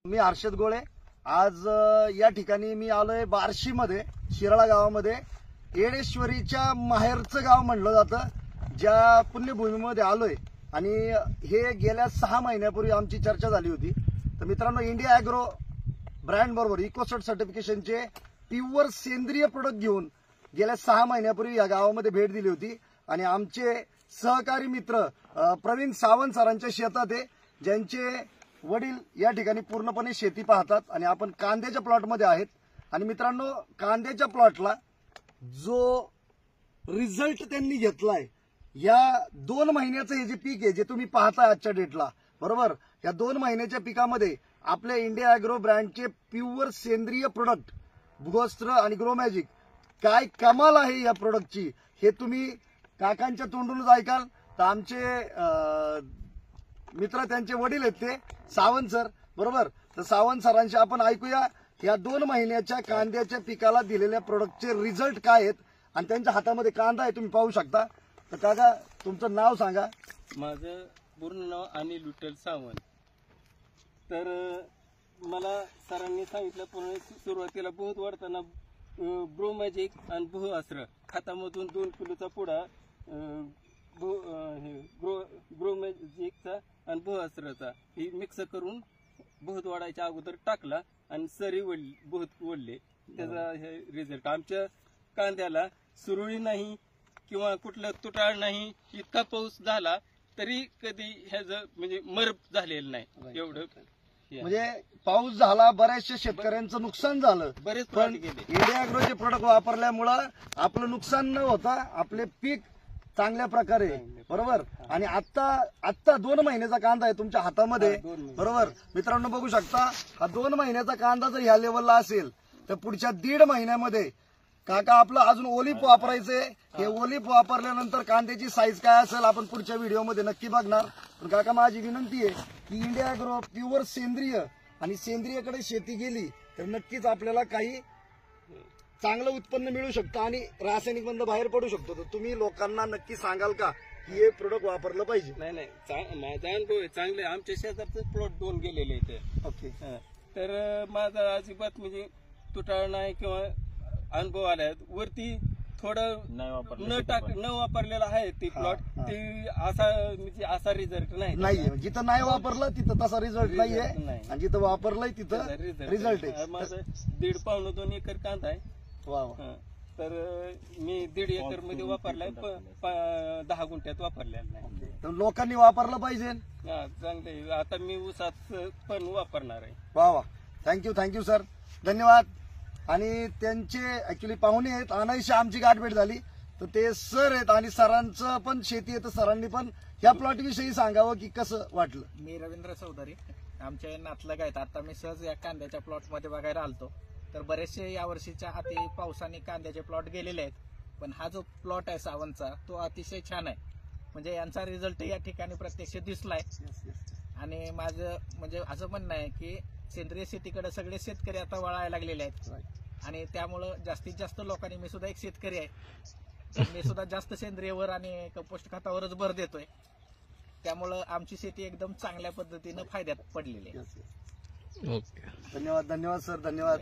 मी हर्षद गोळे. आज या ठिकाणी मी आलोय बार्शीमध्ये, शिराळा गावामध्ये. येडेश्वरीच्या माहेरचं गाव म्हणलं जातं, ज्या पुण्यभूमीमध्ये आलोय. आणि हे गेल्या 6 महिन्यापूर्वी आमची चर्चा झाली होती. तर मित्रांनो, इंडिया ॲग्रो ब्रँड बरोबर इकोसर्ट सर्टिफिकेशनचे प्युअर सेंद्रिय प्रोडक्ट घेऊन गेल्या 6 महिन्यापूर्वी या गावामध्ये भेट दिली होती. आणि आमचे सहकारी मित्र प्रवीण सावंत सरांच्या शेतात आहे, ज्यांचे वडील या ठिकाणी पूर्णपणे शेती पाहतात. आणि आपण कांद्याच्या प्लॉटमध्ये आहेत. आणि मित्रांनो, कांद्याच्या प्लॉटला जो रिझल्ट त्यांनी घेतलाय, या 2 महिन्याचं हे जे पीक आहे, जे तुम्ही पाहताय आजच्या डेटला, बरोबर, या 2 महिन्याच्या पिकामध्ये आपल्या इंडिया ॲग्रो ब्रँडचे प्युअर सेंद्रिय प्रोडक्ट भूगोस्त्र आणि ग्रोमॅजिक, काय कमाल आहे या प्रोडक्टची, हे तुम्ही काकांच्या तोंडूनच ऐकाल. तर आमचे मित्र, त्यांचे वडील आहेत ते सावंत सर, बरोबर. तर सावंत सरांशी आपण ऐकूया या 2 महिन्याच्या कांद्याच्या पिकाला दिलेल्या प्रोडक्टचे रिझल्ट काय आहेत. आणि त्यांच्या हातामध्ये कांदा आहे, तुम्ही पाहू शकता. तर काका, तुमचं नाव सांगा. माझं पूर्ण नाव अनिल विठ्ठल सावंत. तर मला सरांनी सांगितलं, पूर्ण सुरुवातीला बहुत वाढताना ग्रोमॅजिक आणि भूअस्त्र खतामधून 2 किलोचा पुडा ग्रोमॅजिकचा आणि भूअस्त्राचा ही मिक्स करून बहुत वाढायच्या अगोदर टाकला आणि सरी बहुत वडले. त्याचा हे रिझल्ट आमच्या कांद्याला सुरळी नाही किंवा कुठलं तुटाळ नाही. इतका पाऊस झाला तरी कधी ह्याचं म्हणजे मर झालेलं नाही. एवढं म्हणजे पाऊस झाला, बऱ्याचशा शेतकऱ्यांचं नुकसान झालं, बरेच पण इंडिया ॲग्रोचे प्रोडक्ट वापरल्यामुळं आपलं नुकसान न होता आपले पीक चांगल्या प्रकारे, बरोबर. आणि आता 2 महिन्याचा कांदा आहे तुमच्या हातामध्ये, बरोबर. मित्रांनो, बघू शकता, हा 2 महिन्याचा कांदा जर ह्या लेवलला असेल तर पुढच्या 1.5 महिन्यामध्ये काका आपलं अजून ओलिप वापरायचंय. हे ओलिप वापरल्यानंतर कांद्याची साईज काय असेल आपण पुढच्या व्हिडिओमध्ये नक्की बघणार. पण काका, माझी विनंती आहे की इंडिया ॲग्रो प्युअर सेंद्रिय आणि सेंद्रियकडे शेती गेली तर नक्कीच आपल्याला काही चांगलं उत्पन्न मिळू शकतं आणि रासायनिक बंद बाहेर पडू शकतो. तर तुम्ही लोकांना नक्की सांगाल का की हे प्रोडक्ट वापरलं पाहिजे? नाही, माझा अनुभव चांगले. आमच्या शेजारचं प्लॉट 2 गेलेले ते. ओके. तर माझा अजिबात म्हणजे तुटाळ नाही किंवा अनुभव आलाय. वरती थोडं न वापरलेला आहे ती प्लॉट. ती असा रिझल्ट नाहीये. जिथं नाही वापरलं तिथं तसा रिझल्ट नाहीये, आणि जिथं वापरलंय तिथं रिझल्ट आहे. माझं 1.5 पावणे 2 एकर कांदा आहे. वा. तर मी 1.5 एकर मध्ये वापरलाय, 10 गुंठ्यात वापरलेला नाही. तर लोकांनी वापरलं पाहिजे. चांगले. आता मी ऊसात पण वापरणार आहे. वा. थँक्यू सर, धन्यवाद. आणि त्यांचे ऍक्च्युली पाहुणे आहेत, अनायशी आमची गाठभेट झाली. तर ते सर आहेत आणि सरांचं पण शेती आहे. तर सरांनी पण या प्लॉट विषयी सांगावं की कसं वाटलं. मी रवींद्र चौधरी, आमच्या नातलग आहेत. आता मी सहज या कांद्याच्या प्लॉट मध्ये बघायला आलतो. तर बरेचसे या वर्षीच्या अति पावसाने कांद्याचे प्लॉट गेलेले आहेत. पण हा जो प्लॉट आहे सावंतचा, तो अतिशय छान आहे. म्हणजे यांचा रिझल्ट या ठिकाणी प्रत्यक्ष दिसलाय. आणि माझं म्हणजे असं म्हणणं आहे की सेंद्रिय शेतीकडे सगळे शेतकरी आता वळायला लागलेले आहेत. आणि त्यामुळं जास्तीत जास्त लोकांनी, मी सुद्धा एक शेतकरी आहे, मी सुद्धा जास्त सेंद्रियवर आणि कंपोस्ट खतावरच भर देतोय. त्यामुळं आमची शेती एकदम चांगल्या पद्धतीनं फायद्यात पडलेली आहे. धन्यवाद सर, धन्यवाद.